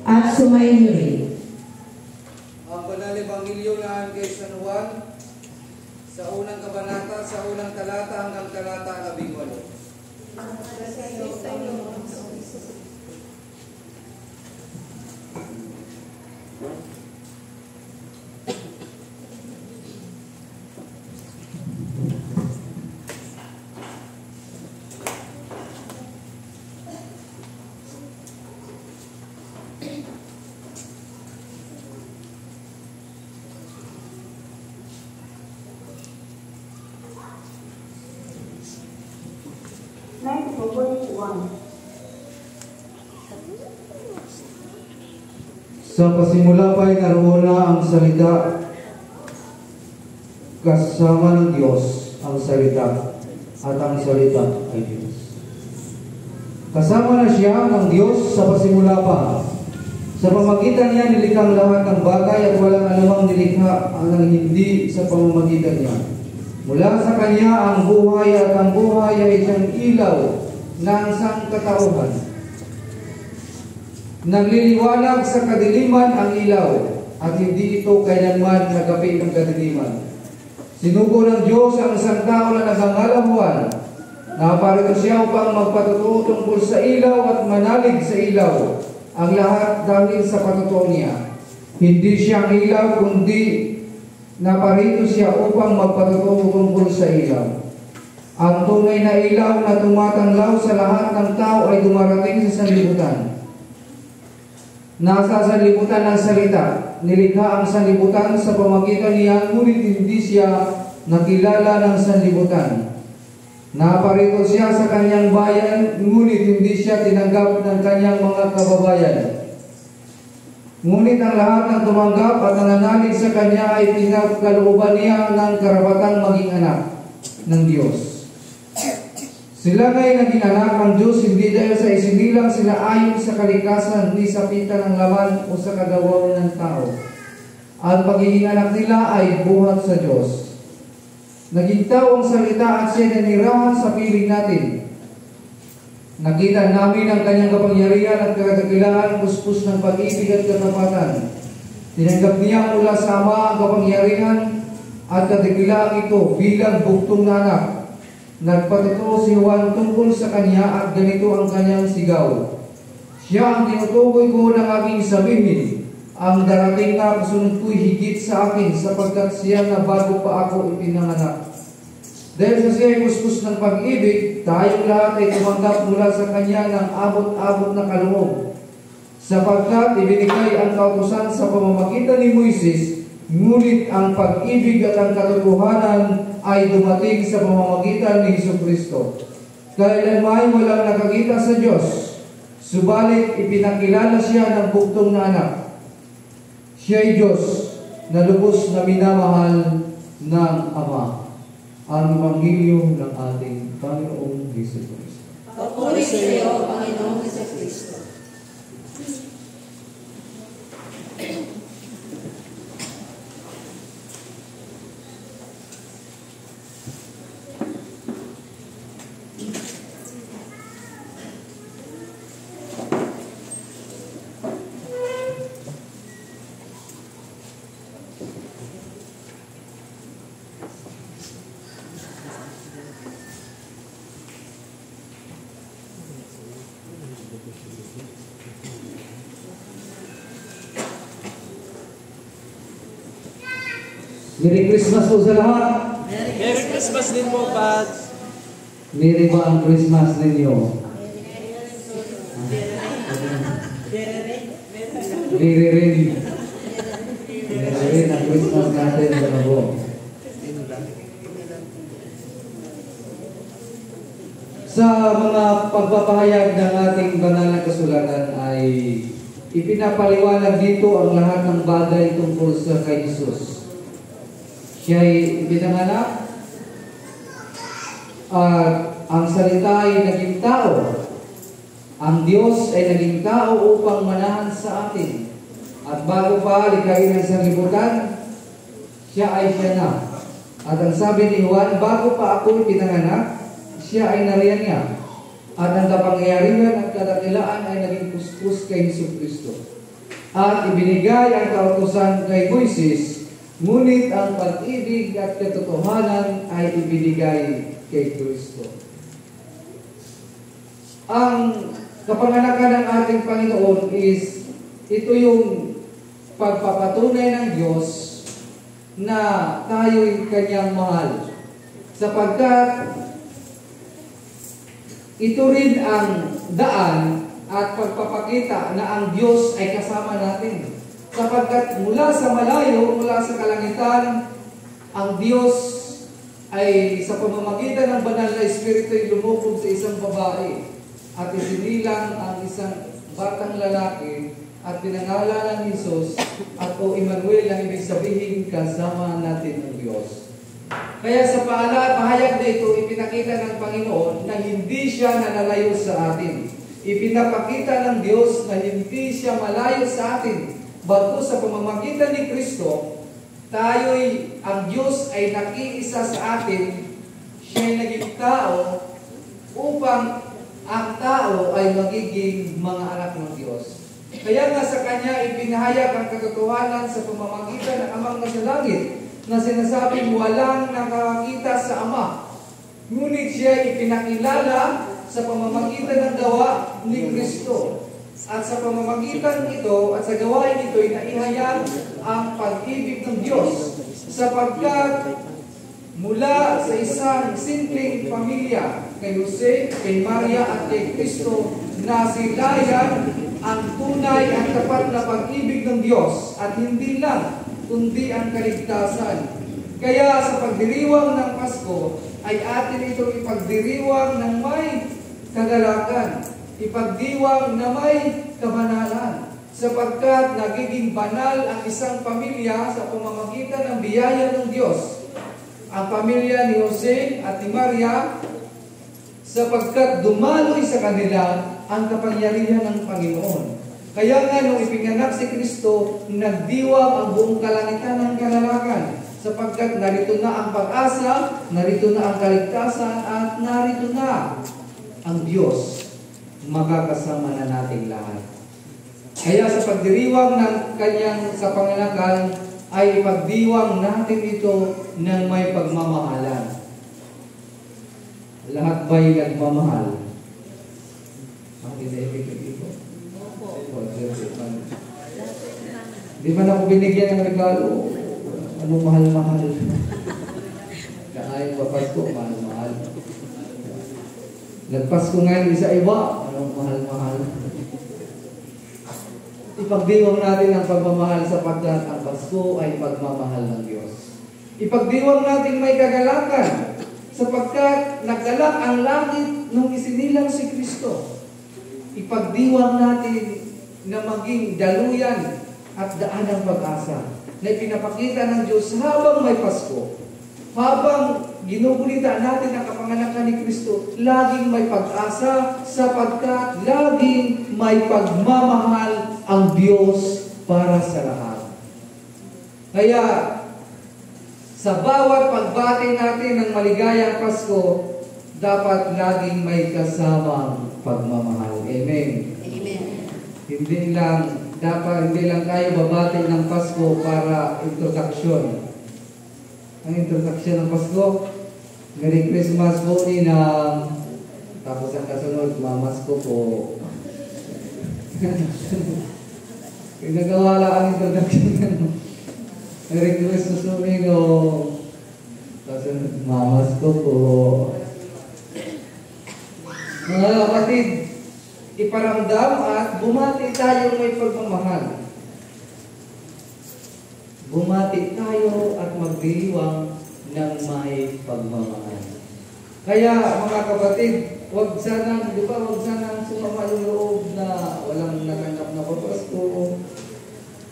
at sumainyo rin. Ang banal ebanghelyo na kay San Juan, sa unang kabanata, sa unang talata hanggang talata 18. Sa pasimula pa ay naroon na ang salita, kasama ng Diyos ang salita, at ang salita ay Diyos. Kasama na siya ng Diyos sa pasimula pa. Sa pamamagitan niya nilikha lahat ng bagay at walang anumang nilikha ang hindi sa pamamagitan niya. Mula sa Kanya ang buhay at ang buhay ay siyang ilaw ng sangkatauhan. Nagliliwanag sa kadiliman ang ilaw at hindi ito kailanman nagapit ng kadiliman. Sinugo ng Diyos ang isang tao na nagangalang Juan. Naparito siya upang magpatotoo tungkol sa ilaw at manalig sa ilaw ang lahat dahil sa patotoo niya. Hindi siya ang ilaw kundi naparito siya upang magpatotoo tungkol sa ilaw. Ang tunay na ilaw na tumatanglaw sa lahat ng tao ay dumarating sa sanlibutan. Nasa sanlibutan ng salita, nilikha ang sanlibutan sa pamagitan niya, ngunit hindi siya nakilala ng sanlibutan. Naparito siya sa kanyang bayan, ngunit hindi siya tinanggap ng kanyang mga kababayan. Ngunit ang lahat ng tumanggap at nananalig sa kanya ay pinagkalooban niya ng karapatang maging anak ng Diyos. Sila nga'y naging anak ng Diyos hindi dahil sa isinilang sila ayon sa kalikasan ni sa pita ng laman o sa kagawaran ng tao. Ang pagiging anak nila ay buhat sa Diyos. Naging tao ang salita at siya nanirahan sa piling natin. Nakita namin ang kanyang kapangyarihan at kadakilaan, puspos ng pag-ibig at katapatan. Tinanggap niya mula sa Ama ang kapangyarihan at kadakilaan ito bilang buktong na anak. Nagpatotoo si Juan tungkol sa kanya at ganito ang kanyang sigaw. Siya ang tinutukoy ko ng aking sabihin. Ang darating na kasunod ko'y higit sa akin sapagkat siya na bago pa ako ipinanganak. Dahil sa siya ay puspos ng pag-ibig, tayong lahat ay tumanggap mula sa kanya ng abot-abot na kaloob. Sapagkat ibinigay ang kautusan sa pamamagitan ni Moises, ngunit ang pag-ibig at ang katotohanan ay dumating sa pamamagitan ni Jesucristo. Kailanman walang nakakita sa Diyos, subalit ipinakilala siya ng buktong na anak. Siya ay Diyos na lubos na minamahal ng Ama. Ang Ebanghelyo ng ating Panginoong Jesucristo. Papuri sa iyo, Panginoong Jesucristo. Merry Christmas po sa lahat. Merry Christmas din po, Pads. Merry ba ang Christmas ninyo? Merry rin. Merry rin ang Christmas natin sa labo. Sa mga pagpapahayag ng ating banal na kasulatan ay ipinapaliwanag dito ang lahat ng bagay tungkol sa kay Jesus. Siya ay ipinanganak at ang salita ay naging tao. Ang Diyos ay naging tao upang manahan sa atin. At bago pa likhain ang sanlibutan, siya ay siya na. At ang sabi ni Juan, bago pa ako ipinanganak, siya ay nariyan niya. At ang kapangyarihan at kadakilaan ay naging puspos kay Jesucristo. at ibinigay ang kautusan kay Moises, ngunit ang pag-ibig at katotohanan ay ibinigay kay Kristo. Ang kapanganakan ng ating Panginoon is, ito yung pagpapatunay ng Diyos na tayo'y Kanyang mahal. Sapagkat ito rin ang daan at pagpapakita na ang Diyos ay kasama natin. Sapagkat mula sa malayo, mula sa kalangitan, ang Diyos ay sa pamamagitan ng banal na Espiritu ay lumubog sa isang babae at isinilang ang isang batang lalaki at pinangalan ng Jesus at o Emmanuel, ang ibig sabihin kasama natin ng Diyos. Kaya sa pahayag na ito, ipinakita ng Panginoon na hindi siya nanalayo sa atin. Ipinapakita ng Diyos na hindi siya malayo sa atin. Bago sa pamamagitan ni Kristo, ang Diyos ay nakiisa sa atin. Siya'y naging tao upang ang tao ay magiging mga anak ng Diyos. Kaya nga sa Kanya ipinahayag ang katotohanan sa pamamagitan ng Amang nasa langit na sinasabing walang nakakakita sa Ama. Ngunit siya ipinakilala sa pamamagitan ng gawa ni Kristo. At sa pamamagitan ito at sa gawain ito ay naihayag ang pag-ibig ng Diyos. Sapagkat mula sa isang simpleng pamilya, kay Jose, kay Maria at kay Kristo, nasilayan ang tunay at tapat na pag-ibig ng Diyos at hindi lang, kundi ang kaligtasan. Kaya sa pagdiriwang ng Pasko ay atin itong ipagdiriwang ng may kagalakan, ipagdiwang na may kabanalan, sapagkat nagiging banal ang isang pamilya sa pamamagitan ng biyaya ng Diyos. Ang pamilya ni Jose at ni Maria, sapagkat dumaloy sa kanila ang kapangyarihan ng Panginoon. Kaya nga nung ipinanganak si Kristo, nagdiwang ang buong kalangitan ng kalalakan, sapagkat narito na ang pag-asa, narito na ang kaligtasan, at narito na ang Diyos. Makakasama na nating lahat. Kaya sa pagdiriwang ng Kanyang kapanganakan, ay ipagdiwang natin ito ng may pagmamahalan. Lahat ba'y nagmamahal? Ang ina-ibig ito? Di ba na ako binigyan ng regalo? Anong mahal-mahal? Kaya yung Pasko, mahal-mahal. Nagpasko ngayon isa iba, anong mahal-mahal? Ipagdiwang natin ang pagmamahal sapagkat ang Pasko ay pagmamahal ng Diyos. Ipagdiwang natin may kagalakan sapagkat naggalak ang langit nung isinilang si Kristo. Ipagdiwang natin na maging daluyan at daan ng pag-asa na ipinapakita ng Diyos habang may Pasko. Habang ginugulitan natin ang kapanganakan ni Kristo, laging may pag-asa sapagkat laging may pagmamahal ang Diyos para sa lahat. Kaya, sa bawat pagbati natin ng maligayang Pasko, dapat laging may kasamang pagmamahal. Amen. Amen. Hindi lang tayo babati ng Pasko para introduction. Ang introduction ng Pasko, Merry Christmas po Ninang. Tapos ang kasunod, Mamasko po. Pinagawa lang ang introduction. Merry Christmas po Ninong. Kasunod, Mamasko po. Mga kapatid, iparamdam at bumati tayo may pagmamahal. Bumati tayo at magdiriwang ng may pagmamahal. Kaya mga kapatid, wag sanang sumama yung loob na walang naganap na Pasko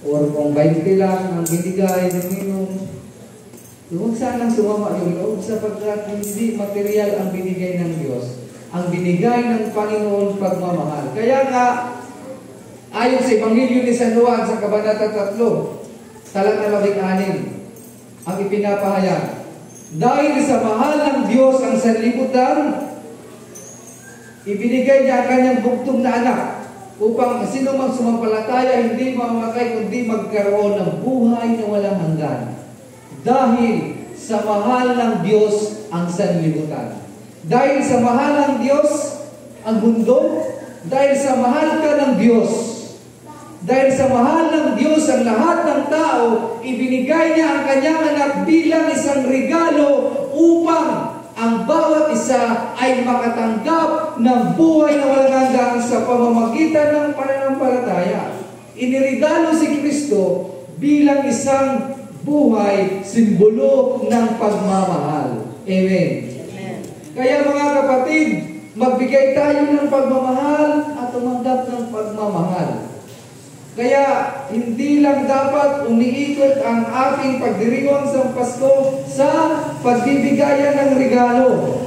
or kung 20 lang ang binigay ng Ninong. Huwag sanang sumama yung loob sapagkat hindi material ang binigay ng Diyos. Ang binigay ng Panginoon pagmamahal. Kaya nga, ayon sa Ebanghelyo ni San Juan sa Kabanata 3, talata 16, ang ipinapahayag. Dahil sa mahal ng Diyos ang sanlibutan, ibinigay niya ang kanyang bugtong na anak upang sino mang sumampalataya hindi mamamatay kundi magkaroon ng buhay na walang hanggan. Dahil sa mahal ng Diyos ang sanlibutan. Dahil sa mahal ng Diyos ang mundo, dahil sa mahal ka ng Diyos, dahil sa mahal ng Diyos ang lahat ng tao, ibinigay niya ang kanyang anak bilang isang regalo upang ang bawat isa ay makatanggap ng buhay na walang hanggan sa pamamagitan ng pananampalataya. Iniregalo si Kristo bilang isang buhay, simbolo ng pagmamahal. Amen. Kaya mga kapatid, magbigay tayo ng pagmamahal at tumanggap ng pagmamahal. Kaya hindi lang dapat umiikot ang ating pagdiriwang sa Pasko sa pagbibigayan ng regalo.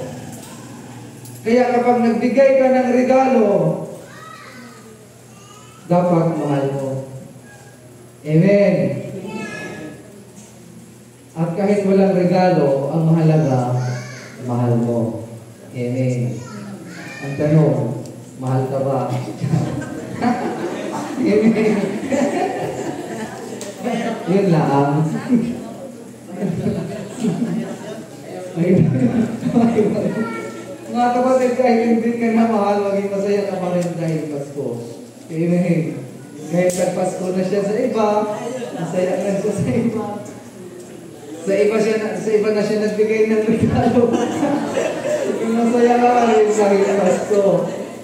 Kaya kapag nagbigay ka ng regalo, dapat mahal mo. Amen. At kahit walang regalo, ang mahalaga, mahal mo. Amen. Ang tanong, mahal ka ba? Amen. Yun lang. Mga kapatid, kahit hindi ka na mahal, maging masaya ka pa rin dahil Pasko. Amen. Kahit nag-Pasko na siya sa iba, masaya ka siya sa iba. Sa iba na siya nagbigay ng regalo. Masaya ka pa rin dahil Pasko.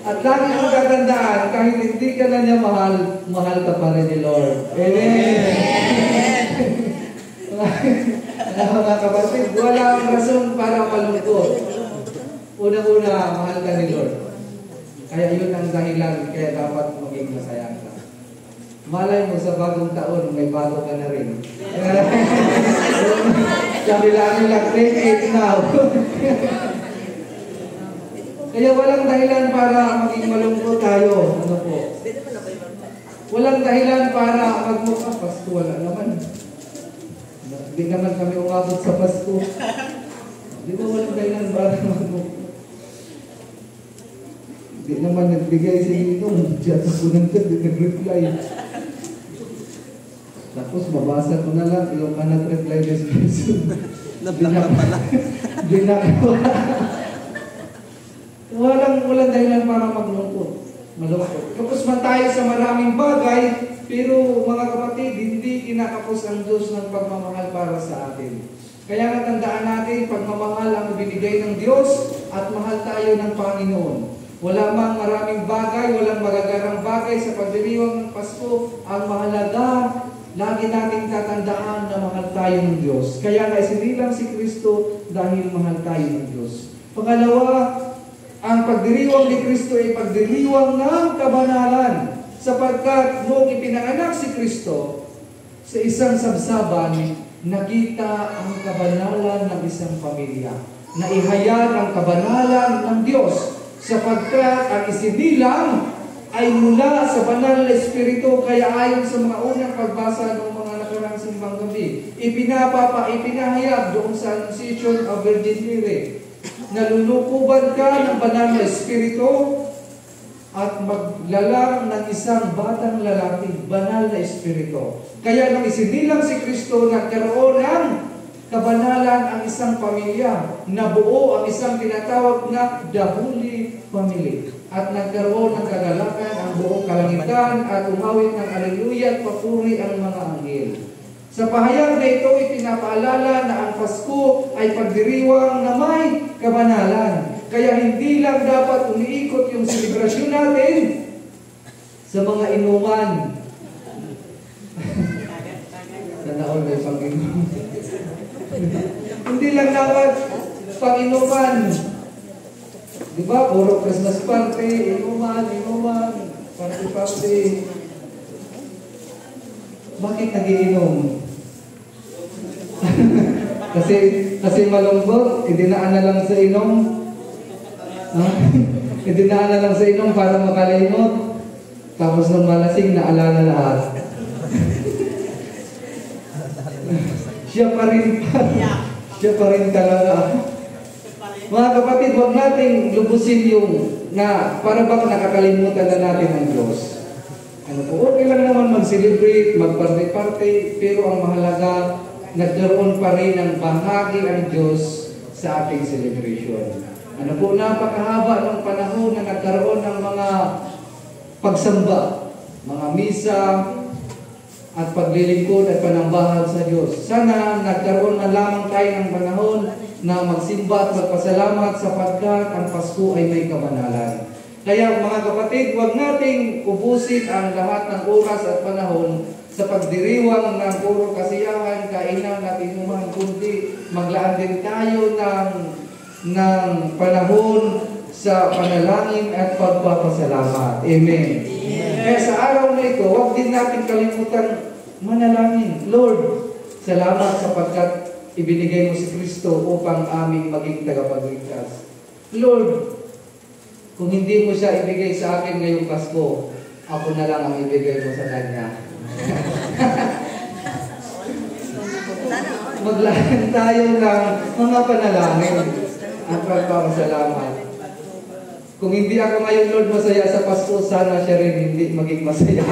At lagi mong tatandaan, kahit hindi ka na niya mahal, mahal ka pa rin ni Lord. Amen! Mga kapatid, wala ang rason para malungkot. Una-una, mahal ka ni Lord. Kaya yun ang dahilan, kaya dapat maging masaya ka. Malay mo sa bagong taon, may bago ka na rin. Sabi lang nila, grade 8 now. Kaya walang dahilan para maging malungkot tayo. Ano po? Walang dahilan para magmukha. Pasko, wala naman. Hindi naman kami umabot sa Pasko. Di ba walang dahilan para magmukha? Hindi naman nagbigay si Ninong. Diyan ako nag-reply. Tapos mabasa ko na lang, yung ka nag-reply this person. Nablock ka pala. Ginagawa. Walang dahilan para malungkot. Tapos man tayo sa maraming bagay, pero mga kapatid, hindi kinakapos ang Diyos ng pagmamahal para sa atin. Kaya natandaan natin, pagmamahal ang binigay ng Diyos at mahal tayo ng Panginoon. Wala mang maraming bagay, walang magagarang bagay sa pagdiriwang ng Pasko. Ang mahalaga, lagi nating tatandaan na mahal tayo ng Diyos. Kaya nga isinilang si Kristo dahil mahal tayo ng Diyos. Pangalawa, ang pagdiriwang ni Kristo ay pagdiriwang ng kabanalan. Sapagkat noong ipinanganak si Kristo, sa isang sabsaban, nakita ang kabanalan ng isang pamilya. Naihayag ang kabanalan ng Diyos. Sapagkat ang isinilang ay mula sa banal na Espiritu, kaya ayon sa mga unang pagbasa ng mga nakarang simbang gabi, ipinahayag doon sa Annunciation of Virgin Mary, nalulukuban ka ng banal na Espiritu at maglalang ng isang batang lalaki, banal na Espiritu. Kaya nang isinilang si Kristo, nagkaroon ng kabanalan ang isang pamilya, nabuo ang isang tinatawag na The Holy Family. At nagkaroon ng kagalakan ang buong kalangitan at umawit ng aleluya at papuri ang mga anghel. Sa pahayag na ito, ipinapaalala na ang Pasko ay pagdiriwang na may kabanalan. Kaya hindi lang dapat umiikot yung selebrasyon natin sa mga inuman. Sana all may Panginoon. Hindi lang dapat pang-inuman. Diba? Puro Christmas party, inuman, party. Bakit nagiinom? kasi malungkot, idinaan na lang sa inom. Idinaan na lang sa inom para makalimot. Tapos nung malasing, naalala lahat. Siya pa rin talaga. Mga kapatid, huwag nating lubusin yung na para bang nakakalimutan na natin ang Diyos. mag-celebrate, mag-party-party, pero ang mahalaga, nagkaroon pa rin ng bahagi ang Diyos sa ating celebration. Ano po, napakahaba ng panahon na nagkaroon ng mga pagsamba, mga misa, at paglilingkod at panambahan sa Diyos. Sana nagkaroon na lamang tayo ng panahon na magsimba at magpasalamat sapagkat ang Pasko ay may kabanalan. Kaya mga kapatid, huwag nating ubusin ang lahat ng oras at panahon sa pagdiriwang ng puro kasiyahan, kainan at inuman, kundi maglaan din tayo ng panahon sa panalangin at pagpapasalamat. Amen. Kaya sa araw na ito, huwag din natin kalimutan manalangin. Lord, salamat sapagkat ibinigay mo si Kristo upang aming maging tagapagligtas. Lord, kung hindi mo siya ibigay sa akin ngayong Pasko, ako na lang ang ibigay mo sa Kanya. Maglaan tayo ng mga panalangin at pagpapasalamat. Kung hindi ako ngayon, Lord, masaya sa Pasko, sana siya rin hindi maging masaya.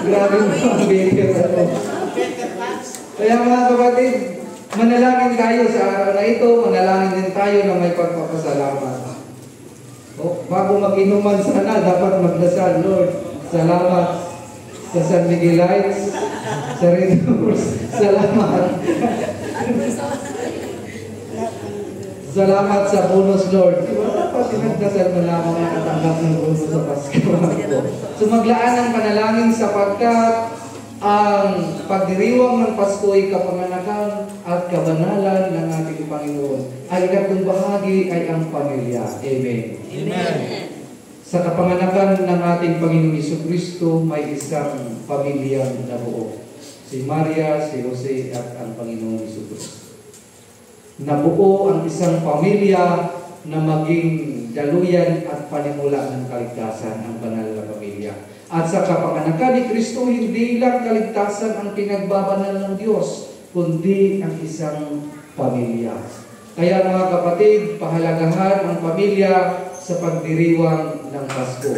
Grabe ang behavior ito. Kaya mga kapatid, manalangin tayo sa araw na ito, manalangin din tayo na may pagpapasalamat. Bago mag-inuman sana, dapat magdasal, Lord, salamat sa San Miguelites, sa Redeemers, salamat. Salamat sa bonus, Lord. Diba dapat pinagdasal mo lamang ang katanggap ng bonus sa Pasko? So maglaan ng panalangin sapagkat ang pagdiriwang ng Pasko ay kapanganakan at kabanalan ng ating Panginoon. Ang ikatlong bahagi ay ang pamilya. Amen. Amen. Sa kapanganakan ng ating Panginoon Jesucristo, may isang pamilyang nabuo. Si Maria, si Jose at ang Panginoon Jesucristo. Nabuo ang isang pamilya na maging daluyan at panimula ng kaligtasan, ang banal na pamilya. At sa kapanganakan ni Kristo, hindi lang kaligtasan ang pinagbabanal ng Diyos, kundi ang isang pamilya. Kaya mga kapatid, pahalagahan ang pamilya sa pagdiriwang ng Pasko.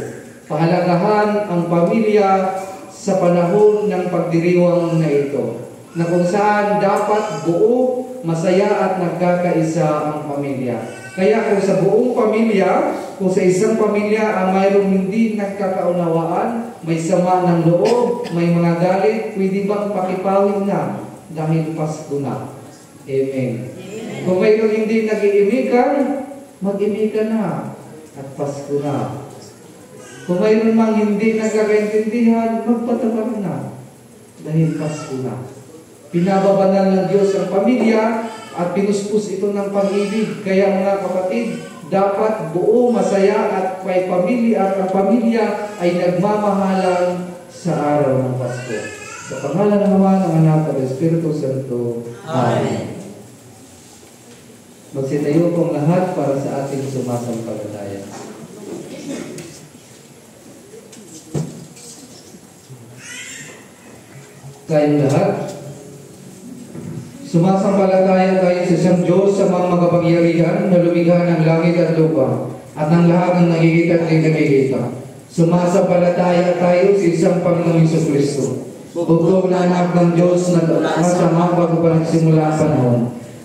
Pahalagahan ang pamilya sa panahon ng pagdiriwang na ito, na kung saan dapat buo, masaya at nagkakaisa ang pamilya. Kaya kung sa buong pamilya, kung sa isang pamilya ang mayroong hindi nagkakaunawaan, may sama ng loob, may mga galit, pwede bang pakipawin na dahil Pasko na? Amen. Kung mayroong hindi nag-iimikan, mag-imikan na at Pasko na. Kung mayroon mang hindi nagkakaintindihan, magpatawaran na dahil Pasko na. Pinababanal ng Diyos ang pamilya at pinuspos ito ng pag-ibig. Kaya mga kapatid, dapat buo, masaya at may pamilya at ang pamilya ay nagmamahalan sa araw ng Pasko. Sa pangalan ng Ama, ng Anak at Espiritu Santo. Amen. Magsitayo pong lahat para sa ating sumasampalataya. Tayong lahat, sumasampalataya tayo sa isang Diyos sa mga makapangyarihan na lumikha ng langit at lupa at ng lahat ng nakikita at hindi nakikita. Sumasampalataya tayo sa isang Panginoong Jesucristo, bugtong na anak ng Diyos na masama bago pa nagsimula ang panahon.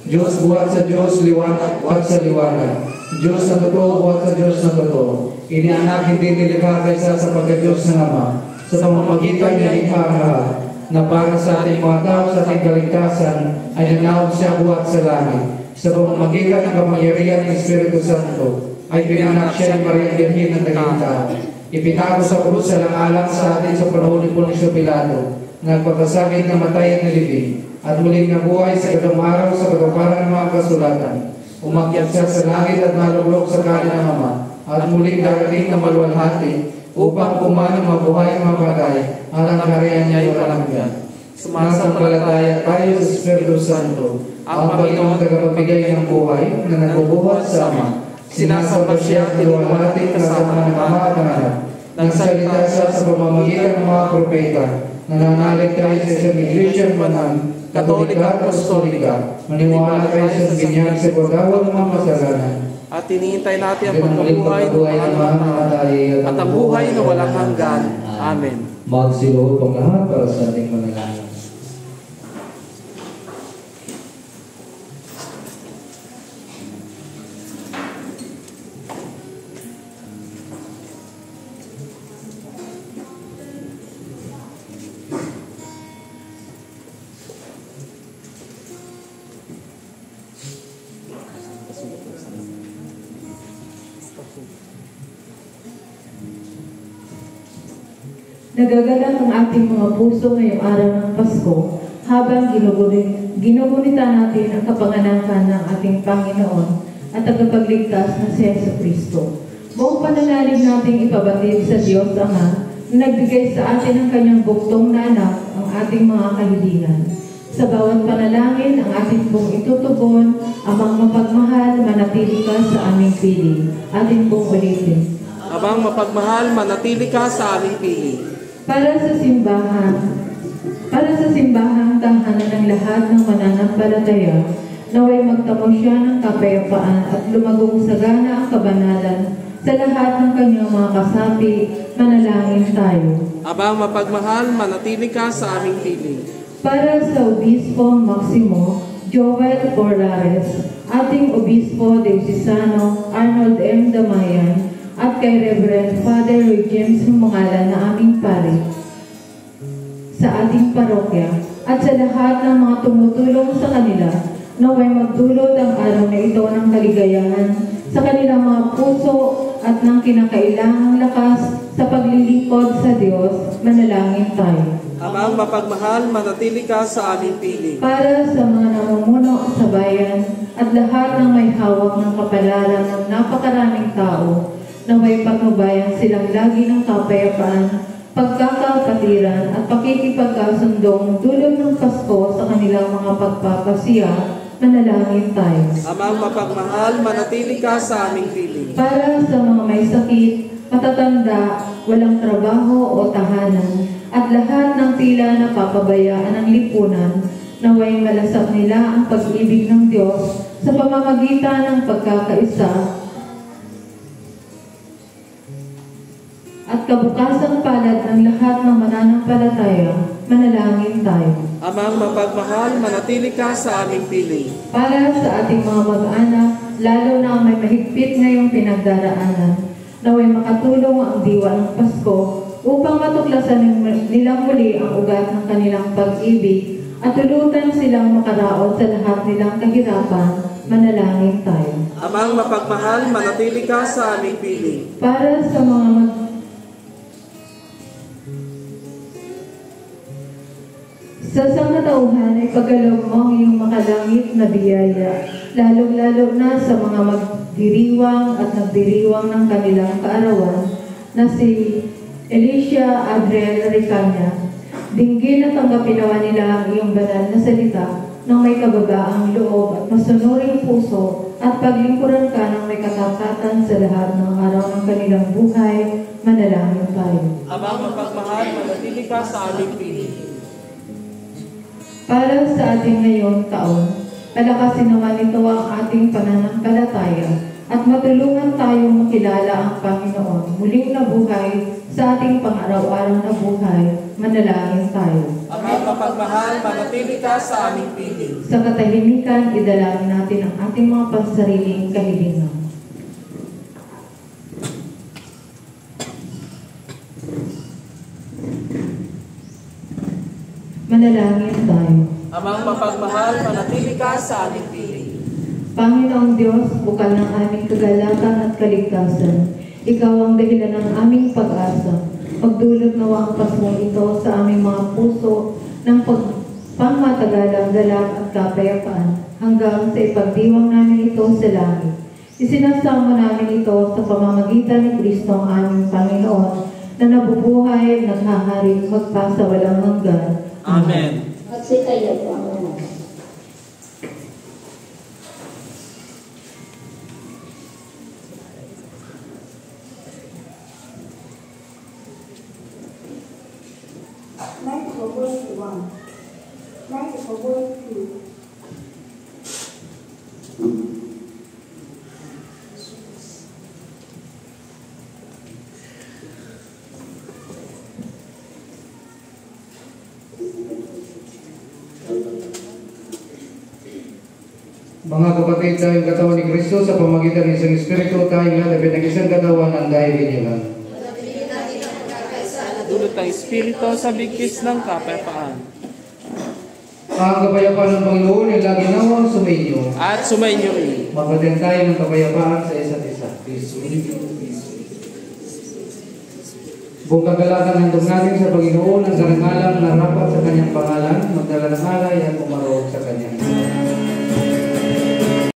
Diyos buhat sa Diyos, liwanag buhat sa liwanag. Diyos na totoo buhat sa Diyos na totoo. Inianak hindi nilikha kaysa sa pagka-Diyos ng Ama, sa pamamagitan niya likha ang lahat, na para sa ating mga tao sa ating kaligtasan ay nanawag siya buhat sa langit. Sa pamamagitan ng kapangyarihan ng Espiritu Santo ay pinanak siya ni Maria Virgen ng naging tao. Ipinago sa krus sa langalang sa atin sa panahon ni Poncio Pilato, nagpagkasakit na matay at nilibing, at muling nabuhay sa katong araw sa katuparan ng mga kasulatan. Umakyat siya sa langit at naluglok sa kanan ng Ama, at muling darating na maluwalhati upang kumano mabuhay ang mga patay at ang kaharian niya ay walang. Sumasampalataya tayo sa Espiritu Santo, ang Panginoong tagapagbigay ng buhay na nagbubuhat sa Ama. Sinasamba siya at iluwalhati kasama ng Ama at ng Anak. Nagsalita siya sa pamamagitan ng mga propeta. Nananalig tayo sa isang Iglesia Banal, Katolika at Apostolika. Maniwala tayo sa binyag sa paggawa ng mga kasalanan. At At hinihintay natin ang pagkabuhay ng mga namatay at ang buhay na walang hanggan. Amen. Magsiluhod pong lahat para sa ating manalangin. Nagagalak ang ating mga puso ngayong araw ng Pasko habang ginugunita natin ang kapanganakan ng ating Panginoon at tagapagligtas na si Jesucristo. Buong pananalig nating ipabatid sa Diyos Ama na nagbigay sa atin ang kanyang buktong na anak ang ating mga kahilingan. Sa bawat panalangin ang ating pong itutugon, Amang mapagmahal, manatili ka sa aming piling. Atin pong ulitin. Amang mapagmahal, manatili ka sa aming piling. Para sa simbahang tahanan ng lahat ng mananampalataya, naway magtamo siya ng kapayapaan at lumagong sagana ang kabanalan sa lahat ng kanyang mga kasapi. Manalangin tayo. Amang mapagmahal, manatili ka sa aming piling. Para sa Obispo Maximo Joel Porrares, ating Obispo Diocesano Arnold M. Damayan, at kay Reverend Father Roy James Humangalan na aming pari sa ating parokya, at sa lahat ng mga tumutulong sa kanila, naway magdulot ang araw na ito ng kaligayahan sa kanilang mga puso at ng kinakailangang lakas sa paglilingkod sa Diyos. Manalangin tayo. Amang mapagmahal, manatili ka sa aming piling. Para sa mga namumuno sa bayan at lahat ng may hawak ng kapalaran ng napakaraming tao, naway patnubayan silang lagi ng kapayapaan, pagkakapatiran at pakikipagkasundong dulot ng Pasko sa kanilang mga pagpapasiya. Manalangin tayo. Amang mapagmahal, manatili ka sa aming piling. Para sa mga may sakit, matatanda, walang trabaho o tahanan, at lahat ng tila napapabayaan ng lipunan, naway malasap nila ang pag-ibig ng Diyos sa pamamagitan ng pagkakaisa at kabukasang palad ng lahat ng mananampalataya. Manalangin tayo. Amang mapagmahal, manatili ka sa aming piling. Para sa ating mga mag-anak, lalo na may mahigpit ngayong pinagdaraanan, naway makatulong ang diwa ng Pasko upang matuklasan nilang muli ang ugat ng kanilang pag-ibig at tulutan silang makaraos sa lahat nilang kahirapan. Manalangin tayo. Amang mapagmahal, manatili ka sa aming piling. Para sa mga sa sangkatauhan ay pagalaw mo ang iyong makalangit na biyaya, lalong-lalo na sa mga magdiriwang at nagdiriwang ng kanilang kaarawan na si Alicia Adriel Ricanya. Dinggin at tanggapin nawa nila ang iyong banal na salita ng may kababaang loob at masunuring puso at paglingkuran ka ng may katapatan sa lahat ng araw ng kanilang buhay. Manalangin tayo. Amang mapagmahal, manatili ka sa aming piling. Para sa ating ngayong taon, palakasin naman ito ang ating pananampalataya at matulungan tayong makilala ang Panginoon muling nabuhay sa ating pang-araw-araw na buhay. Manalangin tayo. Amang mapagmahal, manatili ka sa aming piling. Sa katahimikan, idalangin natin ang ating mga pansariling kahilingan. Manalangin tayo. Amang mapagmahal, manatili ka sa aming piling. Panginoong Diyos, bukal ng aming kagalakan at kaligtasan, Ikaw ang dahilan ng aming pag-asa. Magdulot nawa ang Paskong ito sa aming mga puso ng pangmatagalang galak at kapayapaan hanggang sa ipagdiwang namin ito sa langit. Isinasama namin ito sa pamamagitan ni Kristo ang aming Panginoon na nabubuhay, naghahari, magpasawalang hanggan. Amen. Magsitayo po ang lahat. Night for verse 1. Night for verse 2. Mga kapatid, tayong katawan ni Kristo sa pamagitan ng isang Espiritu, tayong lahat ay isang katawan ang dahil niya lang. Dulot ng Espiritu sa bigkis ng kapayapaan. Ang kapayapaan ng Panginoon ay lagi nawang sumainyo. At sumainyo rin. Magpatid tayo ng kapayapaan sa isa't isa. Buong kagalakan ng natin sa Panginoon ang karangalang narapat sa kanyang pangalan, magdala ng alay at umarog sa kanyang.